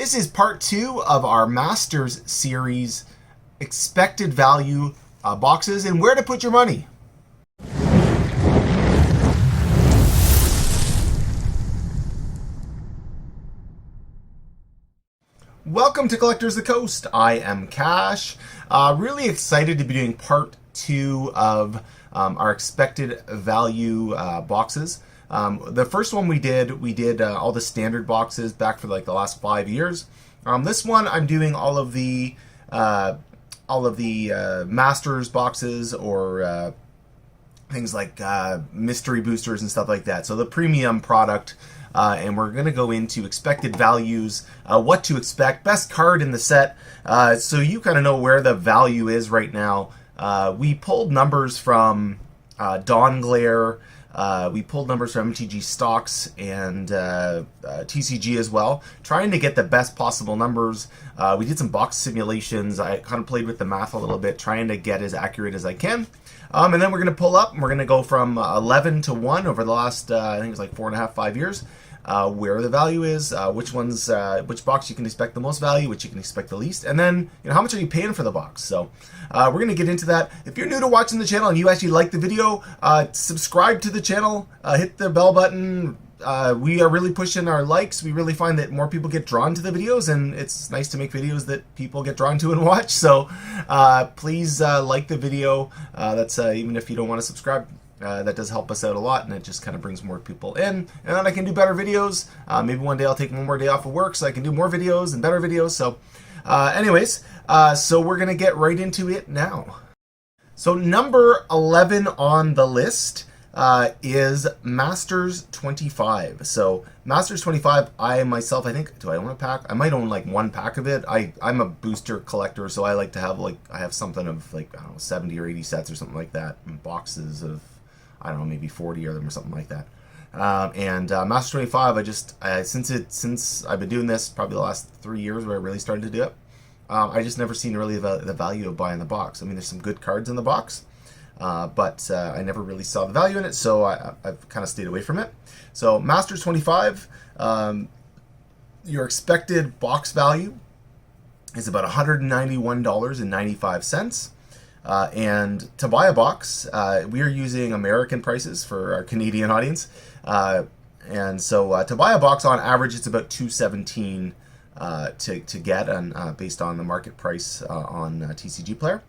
This is part 2 of our Masters series, expected value boxes and where to put your money. Welcome to Collectors of the Coast. I am Cash. Really excited to be doing part 2 of our expected value boxes. The first one we did all the standard boxes back for like the last 5 years. This one I'm doing all of the Masters boxes or things like mystery boosters and stuff like that. So the premium product, and we're going to go into expected values, what to expect, best card in the set, so you kind of know where the value is right now. We pulled numbers from Dawn Glare. We pulled numbers from MTG stocks and TCG as well, trying to get the best possible numbers. We did some box simulations. I kind of played with the math a little bit, trying to get as accurate as I can. And then we're going to pull up, and we're going to go from 11 to 1 over the last, I think it's like 4.5, 5 years, where the value is, which box you can expect the most value, which you can expect the least, and then how much are you paying for the box. So we're going to get into that. If you're new to watching the channel and you actually like the video, subscribe to the channel, hit the bell button. We are really pushing our likes. We really find that more people get drawn to the videos, and it's nice to make videos that people get drawn to and watch. So please like the video. That's even if you don't want to subscribe. That does help us out a lot, and it just kind of brings more people in. And then I can do better videos. Maybe one day I'll take one more day off of work so I can do more videos and better videos. So anyways, so we're going to get right into it now. So number 11 on the list is Masters 25. So Masters 25, I myself, I think, do I own a pack? I might own like one pack of it. I'm a booster collector, so I like to have I have something of like, I don't know, 70 or 80 sets or something like that, and boxes of, I don't know, maybe 40 of them or something like that. Masters 25, since I've been doing this, probably the last 3 years where I really started to do it, I just never seen really the value of buying the box. I mean, there's some good cards in the box, but I never really saw the value in it, so I've kind of stayed away from it. So Masters 25, your expected box value is about $191.95. And to buy a box, we are using American prices for our Canadian audience. And so to buy a box, on average, it's about $217 to get, and based on the market price on TCG Player.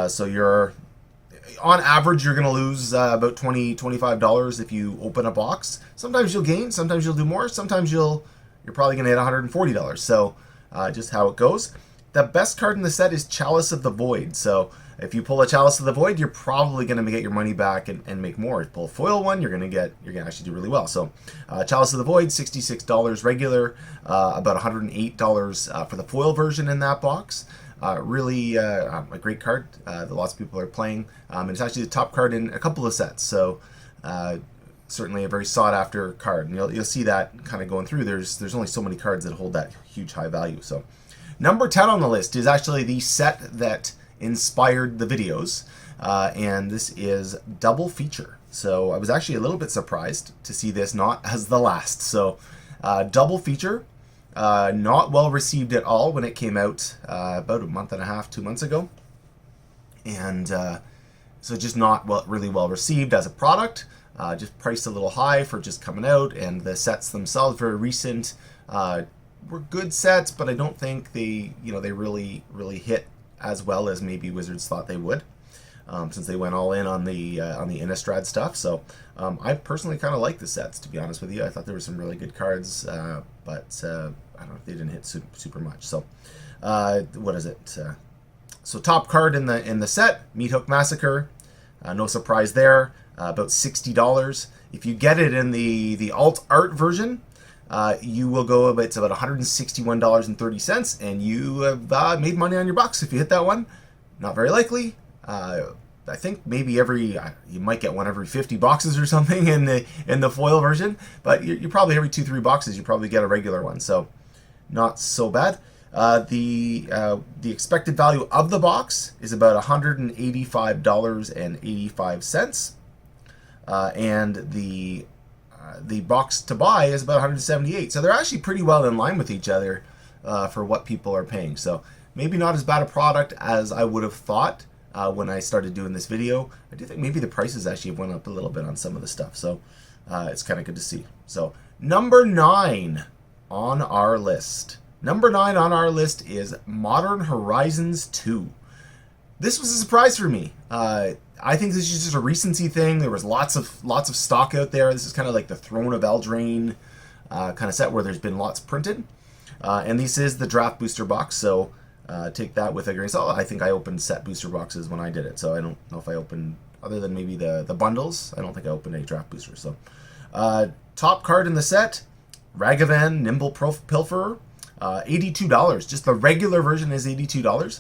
So you're, on average, you're going to lose about $20, $25 if you open a box. Sometimes you'll gain, sometimes you'll do more, sometimes you're probably going to hit $140. So just how it goes. The best card in the set is Chalice of the Void. So if you pull a Chalice of the Void, you're probably going to get your money back and make more. If you pull a foil one, you're going to actually do really well. So Chalice of the Void, $66 regular, about $108 for the foil version in that box. Really a great card that lots of people are playing. And it's actually the top card in a couple of sets. So certainly a very sought after card. And you'll see that kind of going through. There's only so many cards that hold that huge high value. So number 10 on the list is actually the set that inspired the videos, and this is Double Feature. So I was actually a little bit surprised to see this not as the last. So Double Feature, not well received at all when it came out about a month and a half, 2 months ago, and so just not really well received as a product. Just priced a little high for just coming out, and the sets themselves, very recent, were good sets, but I don't think they really hit as well as maybe Wizards thought they would, since they went all in on the Innistrad stuff. So I personally kind of like the sets, to be honest with you. I thought there were some really good cards, but I don't know if they didn't hit super much. So what is it? So top card in the set, Meat Hook Massacre. No surprise there. About $60. If you get it in the alt art version, you will go, it's about $161.30, and you have made money on your box if you hit that one. Not very likely. I think maybe you might get one every 50 boxes or something in the foil version, but you probably every 2-3 boxes you probably get a regular one, so not so bad. The expected value of the box is about $185.85, and the box to buy is about $178. So they're actually pretty well in line with each other. for what people are paying. So maybe not as bad a product as I would have thought when I started doing this video. I do think maybe the prices actually went up a little bit on some of the stuff. So it's kind of good to see. So number 9 on our list. Number 9 on our list is Modern Horizons 2. This was a surprise for me. I think this is just a recency thing. There was lots of stock out there. This is kind of like the Throne of Eldraine kind of set where there's been lots printed. And this is the draft booster box, so take that with a grain of salt. I think I opened set booster boxes when I did it, so I don't know if I opened, other than maybe the bundles, I don't think I opened any draft boosters. So top card in the set, Ragavan Nimble Pilferer, $82. Just the regular version is $82.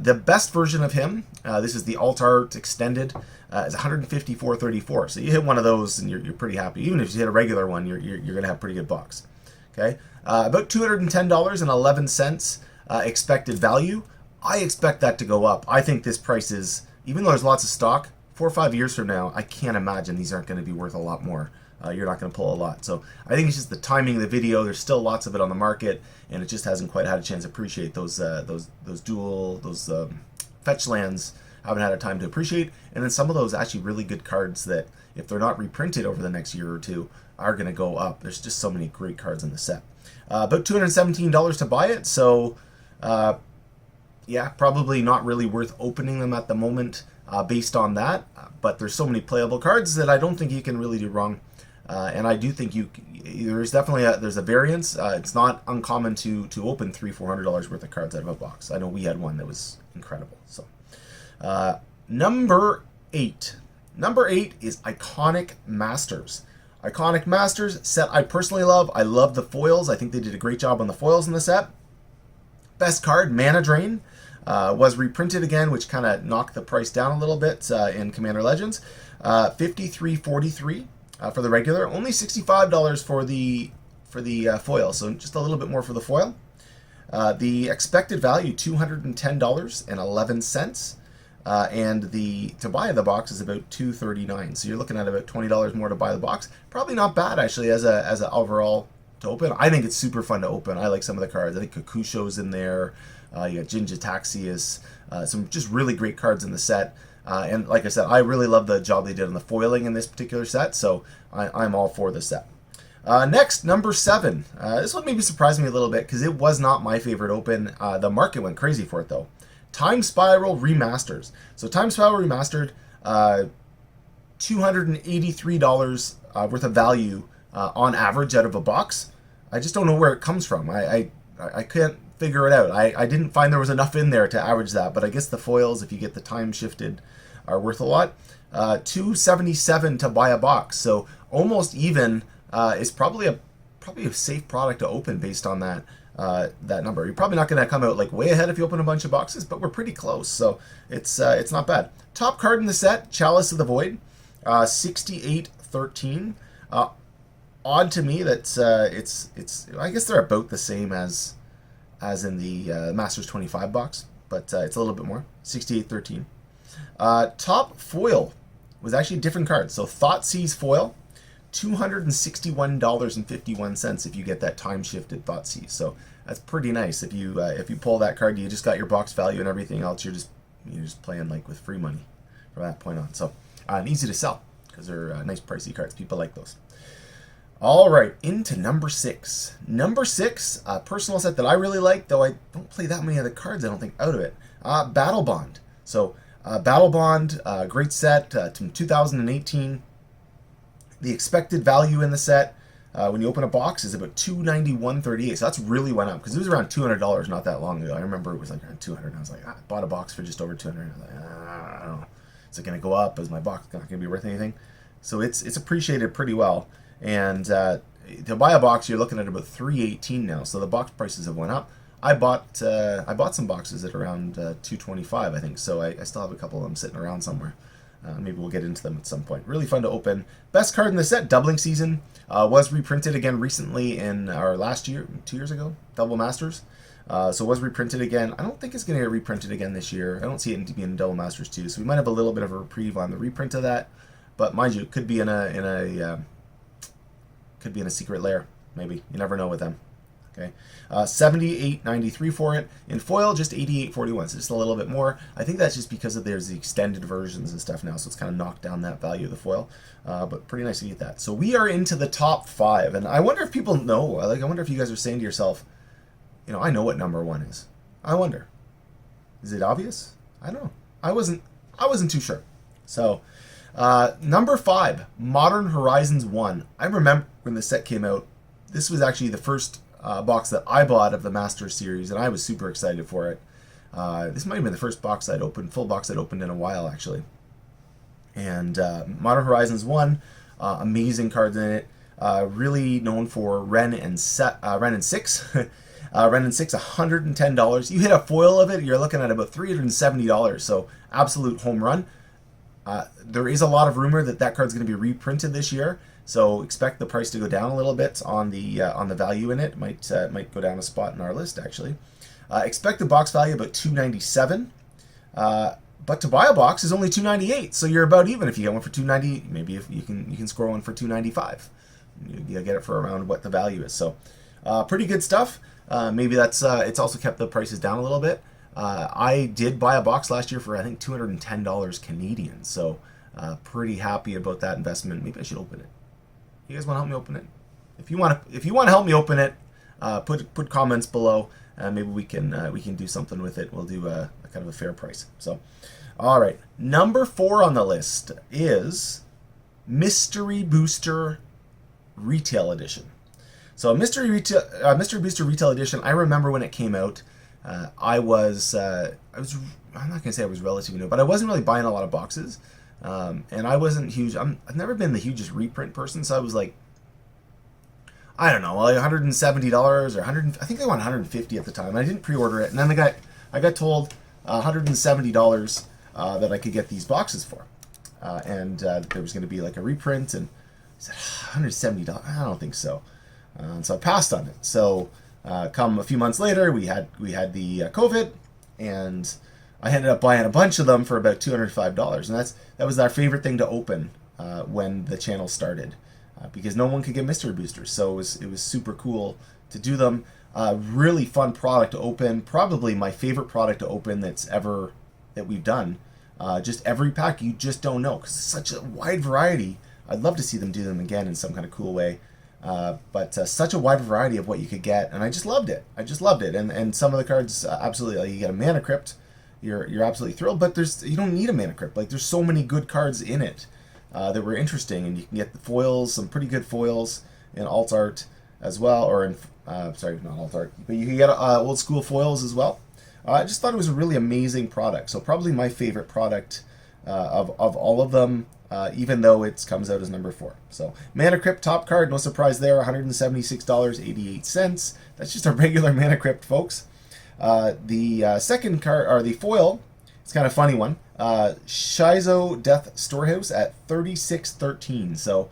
The best version of him, this is the Alt Art Extended, is $154.34. So you hit one of those and you're pretty happy. Even if you hit a regular one, you're going to have a pretty good box. Okay, about $210.11 expected value. I expect that to go up. I think this price is, even though there's lots of stock, 4 or 5 years from now, I can't imagine these aren't going to be worth a lot more. You're not going to pull a lot. So I think it's just the timing of the video. There's still lots of it on the market, and it just hasn't quite had a chance to appreciate those fetch lands. Haven't had a time to appreciate, and then some of those actually really good cards that, if they're not reprinted over the next year or two, are going to go up. There's just so many great cards in the set. About $217 to buy it, so yeah, probably not really worth opening them at the moment based on that. But there's so many playable cards that I don't think you can really do wrong. And I do think there's definitely there's a variance. It's not uncommon to open $300-400 worth of cards out of a box. I know we had one that was incredible. So number 8. Number 8 is Iconic Masters. Iconic Masters, set I personally love. I love the foils. I think they did a great job on the foils in the set. Best card, Mana Drain, was reprinted again, which kind of knocked the price down a little bit in Commander Legends. $53.43 for the regular, only $65 for the foil, so just a little bit more for the foil. The expected value, $210.11. And to buy the box is about $239, so you're looking at about $20 more to buy the box. Probably not bad actually as a overall to open. I think it's super fun to open. I like some of the cards. I think Kakusho's in there. You got Jin-Gitaxias, some just really great cards in the set. And like I said, I really love the job they did on the foiling in this particular set, so I'm all for the set. Next, number 7. This one maybe surprised me a little bit because it was not my favorite open. The market went crazy for it though. Time Spiral Remasters. So Time Spiral Remastered, $283 worth of value on average out of a box. I just don't know where it comes from. I can't figure it out. I didn't find there was enough in there to average that, but I guess the foils, if you get the time shifted, are worth a lot. $277 to buy a box. So almost even is probably a safe product to open based on that number. You're probably not going to come out like way ahead if you open a bunch of boxes, but we're pretty close, so it's not bad. Top card in the set, Chalice of the Void, $68.13. Odd to me that it's I guess they're about the same as in the Masters 25 box, but it's a little bit more, $68.13. Top foil was actually a different card. So Thoughtseize foil, $261.51 if you get that time shifted Thoughtseize. So that's pretty nice. If you pull that card, you just got your box value and everything else. You're just playing like with free money from that point on. So and easy to sell because they're nice pricey cards. People like those. All right, into number 6. Number 6, a personal set that I really like, though I don't play that many other cards, I don't think, out of it. Battle Bond. So Battle Bond, great set from 2018. The expected value in the set, when you open a box, is about $291.38. So that's really went up because it was around $200 not that long ago. I remember it was like around $200. And I was like, I bought a box for just over $200. I was like, I don't know. Is it going to go up? Is my box not going to be worth anything? So it's appreciated pretty well. And to buy a box, you're looking at about $318 now. So the box prices have went up. I bought some boxes at around $225, I think. So I still have a couple of them sitting around somewhere. Maybe we'll get into them at some point. Really fun to open. Best card in the set, Doubling Season, was reprinted again recently in our last year, 2 years ago, Double Masters. So it was reprinted again. I don't think it's going to get reprinted again this year. I don't see it being in Double Masters 2. So we might have a little bit of a reprieve on the reprint of that. But mind you, it could be in a secret lair. Maybe you never know with them. Okay, 78.93 for it. In foil, just 88.41, so just a little bit more. I think that's just because there's the extended versions and stuff now, so it's kind of knocked down that value of the foil. But pretty nice to get that. So we are into the top 5, and I wonder if people know. Like, I wonder if you guys are saying to yourself, you know, I know what number 1 is. I wonder, is it obvious? I don't know. I wasn't too sure. So number 5, Modern Horizons 1. I remember when the set came out. This was actually the first box that I bought of the Master Series, and I was super excited for it. This might have been the first box I'd opened, full box I'd opened in a while, actually. And Modern Horizons 1, amazing cards in it. Really known for Ren and 6. Ren and 6, $110. You hit a foil of it, you're looking at about $370. So absolute home run. There is a lot of rumor that that card's going to be reprinted this year. So expect the price to go down a little bit on the value in it. Might go down a spot in our list, actually. Expect the box value about $297. But to buy a box is only $298, so you're about even if you get one for $290. Maybe if you can score one for $295. You get it for around what the value is. So pretty good stuff. Maybe that's it's also kept the prices down a little bit. I did buy a box last year for I think $210 Canadian. So pretty happy about that investment. Maybe I should open it. You guys want to help me open it? If you want to help me open it, put comments below. Maybe we can do something with it. We'll do a kind of a fair price. So, all right. Number 4 on the list is Mystery Booster Retail Edition. So Mystery Booster Retail Edition. I remember when it came out. I was I'm not gonna say I was relatively new, but I wasn't really buying a lot of boxes. And I wasn't huge. I've never been the hugest reprint person, so I was like, I don't know, like $170 or $100. I think they want $150 at the time. I didn't pre-order it, and then I got told $170 that I could get these boxes for, and there was going to be like a reprint, and I said $170. I don't think so, so I passed on it. So come a few months later, we had the COVID, and I ended up buying a bunch of them for about $205, and that was our favorite thing to open when the channel started, because no one could get mystery boosters, so it was super cool to do them. Really fun product to open, probably my favorite product to open that we've done. Just every pack, you just don't know, because it's such a wide variety. I'd love to see them do them again in some kind of cool way. But such a wide variety of what you could get, and I just loved it. And some of the cards, absolutely, like you get a Mana Crypt, you're absolutely thrilled. But you don't need a Mana Crypt. Like there's so many good cards in it that were interesting, and you can get the foils, some pretty good foils in alt art as well, or in sorry, not alt art, but you can get old school foils as well. I just thought it was a really amazing product. So probably my favorite product of all of them. Even though it comes out as number 4. So Mana Crypt top card, no surprise there, $176.88. That's just a regular Mana Crypt, folks. The second card, or the foil, it's kind of a funny one. Shizo Death Storehouse at $36.13. So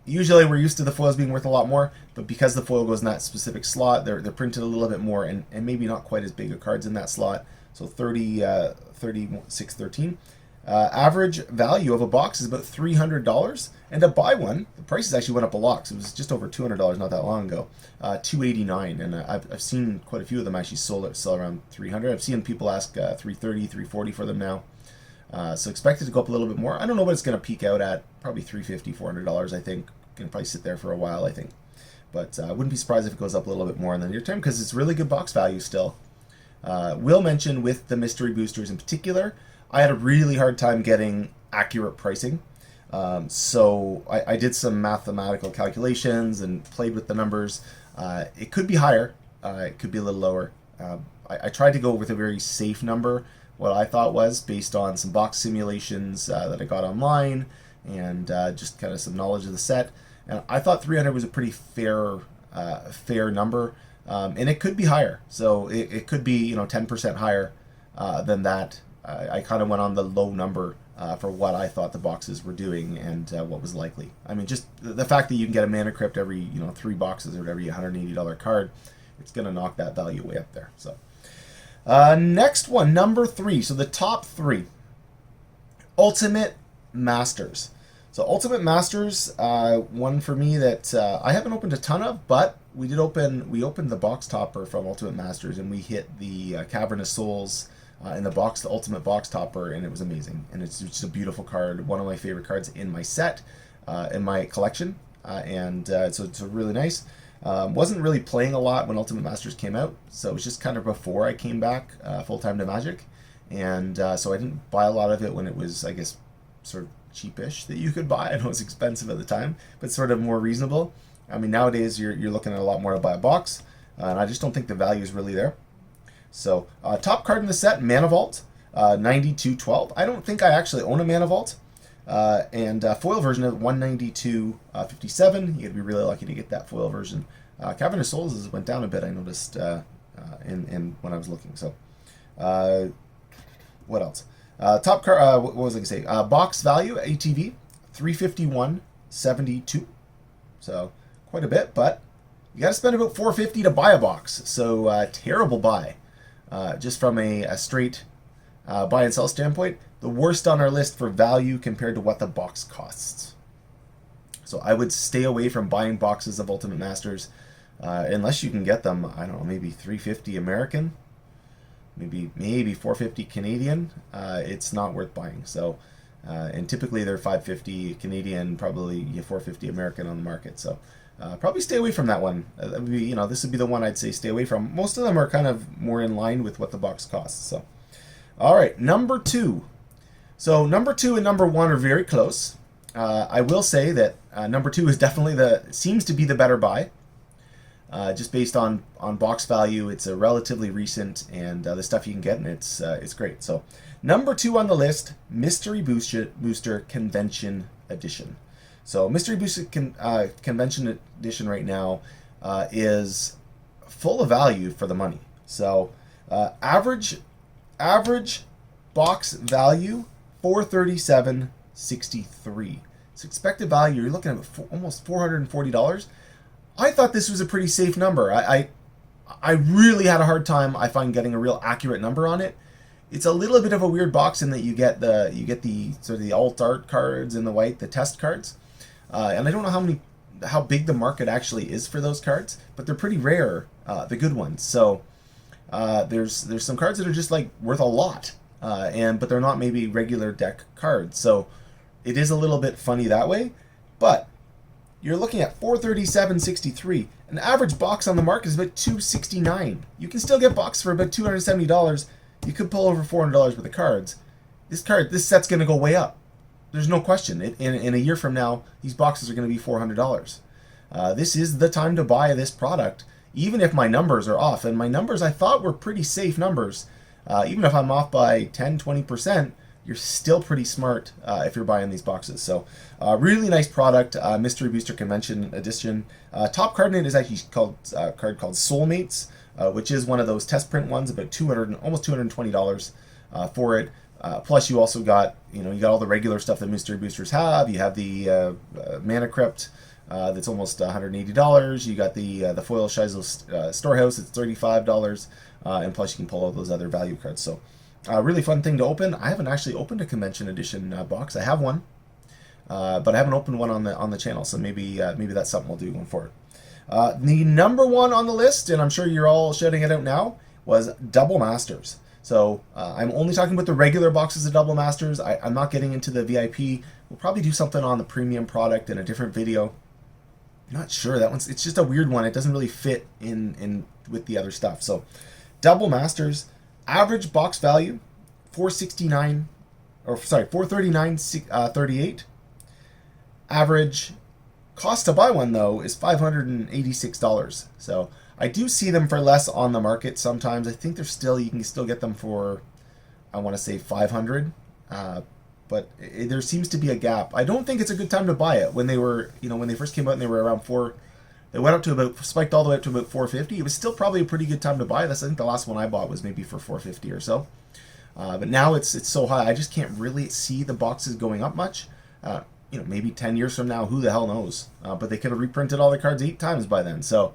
usually we're used to the foils being worth a lot more, but because the foil goes in that specific slot, they're printed a little bit more, and maybe not quite as big of cards in that slot. So $36.13. Average value of a box is about $300, and to buy one, the prices actually went up a lot. So it was just over $200 not that long ago, $289, and I've seen quite a few of them actually sell around $300. I've seen people ask $330, $340 for them now. So expect it to go up a little bit more. I don't know what it's going to peak out at, probably $350, $400. I think can probably sit there for a while. I think, but I wouldn't be surprised if it goes up a little bit more in the near term because it's really good box value still. Will mention with the mystery boosters in particular, I had a really hard time getting accurate pricing. So I did some mathematical calculations and played with the numbers. It could be higher. It could be a little lower. I tried to go with a very safe number, what I thought was, based on some box simulations that I got online and just kind of some knowledge of the set. And I thought 300 was a pretty fair number. And it could be higher. So it could be 10% higher than that. I kind of went on the low number for what I thought the boxes were doing and what was likely. I mean, just the fact that you can get a Mana Crypt every 3 boxes or every $180 card, it's going to knock that value way up there. So next one, number 3. So the top 3, Ultimate Masters. So Ultimate Masters, one for me that I haven't opened a ton of, but we opened the box topper from Ultimate Masters, and we hit the Cavern of Souls in the box, the Ultimate box topper, and it was amazing. And it's just a beautiful card, one of my favorite cards in my set, in my collection, so it's really nice. Wasn't really playing a lot when Ultimate Masters came out, so it was just kind of before I came back full-time to Magic, and so I didn't buy a lot of it when it was, I guess, sort of cheapish that you could buy. I know it's expensive at the time, but sort of more reasonable. I mean, nowadays you're looking at a lot more to buy a box, and I just don't think the value is really there. So, top card in the set, Mana Vault, 9212. I don't think I actually own a Mana Vault. And foil version of 192.57. You gotta be really lucky to get that foil version. Cavern of Souls went down a bit, I noticed in when I was looking. So, what else? Top card. What was I gonna say? Box value ATV 351.72. So quite a bit, but you gotta spend about $4.50 to buy a box. So terrible buy. Just from a straight buy and sell standpoint, the worst on our list for value compared to what the box costs. So I would stay away from buying boxes of Ultimate Masters unless you can get them, I don't know, maybe $3.50 American, maybe $4.50 Canadian. It's not worth buying. So and typically they're $5.50 Canadian, probably $4.50 American on the market. So probably stay away from that one. That would be, this would be the one I'd say stay away from. Most of them are kind of more in line with what the box costs. So, all right, number 2. So number 2 and number 1 are very close. I will say that number 2 is definitely seems to be the better buy. Just based on box value, it's a relatively recent, and the stuff you can get, and it's great. So number 2 on the list, Mystery Booster Convention Edition. So Mystery Booster Convention Edition right now is full of value for the money. So average box value $437.63. So expected value, you're looking at almost $440. I thought this was a pretty safe number. I really had a hard time, I find, getting a real accurate number on it. It's a little bit of a weird box in that you get the sort of the alt art cards in the white, the test cards, and I don't know how big the market actually is for those cards, but they're pretty rare, the good ones. So there's some cards that are just like worth a lot, but they're not maybe regular deck cards. So it is a little bit funny that way, but you're looking at $437.63. An average box on the market is about $269. You can still get boxes for about $270. You could pull over $400 worth of cards. This set's going to go way up. There's no question. In a year from now, these boxes are going to be $400. This is the time to buy this product, even if my numbers are off. And my numbers I thought were pretty safe numbers. Even if I'm off by 10, 20%, you're still pretty smart if you're buying these boxes. So really nice product, Mystery Booster Convention Edition. Top card in it is actually called a card called Soulmates, which is one of those test print ones, about almost $220 for it. Plus you also got, you got all the regular stuff that Mystery Boosters have. You have the Mana Crypt that's almost $180. You got the foil Shizel Storehouse, it's $35, and plus you can pull all those other value cards. So really fun thing to open. I haven't actually opened a Convention Edition box. I have one, but I haven't opened one on the channel. So maybe that's something we'll do going forward. The number 1 on the list, and I'm sure you're all shouting it out now, was Double Masters. So I'm only talking about the regular boxes of Double Masters. I'm not getting into the VIP. We'll probably do something on the premium product in a different video. Not sure, it's just a weird one. It doesn't really fit in with the other stuff. So Double Masters. Average box value, $439.38. Average cost to buy one though is $586. So I do see them for less on the market sometimes. I think you can still get them for, I want to say $500. But there seems to be a gap. I don't think it's a good time to buy it. When they were, when they first came out and they were around they went up to spiked all the way up to about $450. It was still probably a pretty good time to buy this. I think the last one I bought was maybe for $450 or so. But now it's so high, I just can't really see the boxes going up much. Maybe 10 years from now, who the hell knows? But they could have reprinted all the cards 8 times by then. So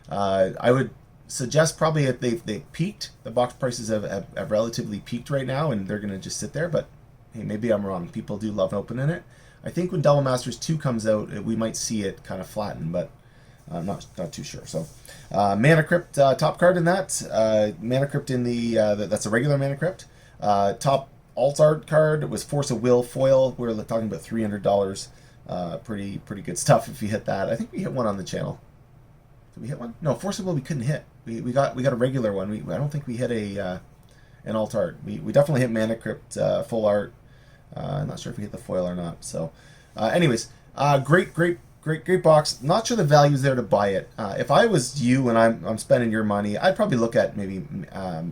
I would suggest probably if they've peaked, the box prices have relatively peaked right now, and they're going to just sit there. But hey, maybe I'm wrong. People do love opening it. I think when Double Masters 2 comes out, we might see it kind of flatten, but I'm not too sure. So, Mana Crypt top card in that. Mana Crypt in the that's a regular Mana Crypt. Top alt art card was Force of Will foil. We're talking about $300. Pretty good stuff if you hit that. I think we hit one on the channel. Did we hit one? No, Force of Will we couldn't hit. We got a regular one. I don't think we hit an alt art. We definitely hit Mana Crypt full art. I'm not sure if we hit the foil or not. So, anyways, great box. Not sure the value's there to buy it. If I was you and I'm spending your money, I'd probably look at maybe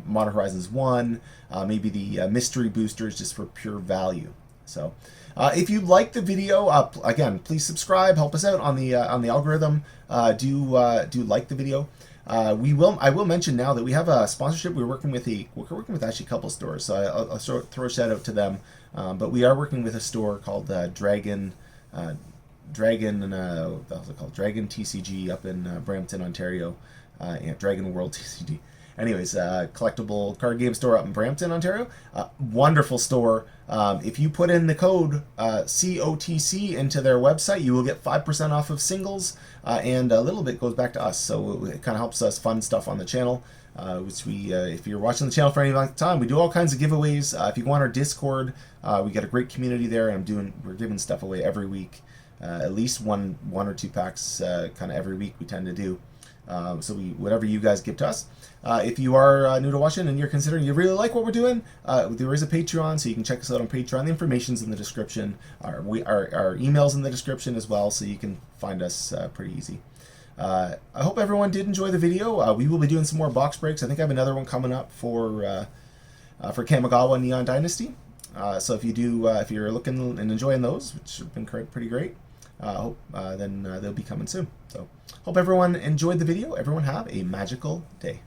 Modern Horizons 1, maybe the mystery boosters just for pure value. So, if you like the video, again, please subscribe. Help us out on the algorithm. Do like the video. I will mention now that we have a sponsorship. We're working with actually a couple stores, so I'll throw a shout out to them. But we are working with a store called Dragon TCG up in Brampton, Ontario. Dragon World TCG. Anyways, collectible card game store up in Brampton, Ontario. Wonderful store. If you put in the code COTC into their website, you will get 5% off of singles, and a little bit goes back to us. So it kind of helps us fund stuff on the channel. Which if you're watching the channel for any length of time, we do all kinds of giveaways. If you go on our Discord, we got a great community there, and we're giving stuff away every week. At least one or two packs kind of every week we tend to do. So whatever you guys give to us. If you are new to watching and you're considering you really like what we're doing, there is a Patreon, so you can check us out on Patreon. The information's in the description. Our email's in the description as well, so you can find us pretty easy. I hope everyone did enjoy the video. We will be doing some more box breaks. I think I have another one coming up for Kamigawa Neon Dynasty. So if you're looking and enjoying those, which have been pretty great, then they'll be coming soon. So hope everyone enjoyed the video. Everyone have a magical day.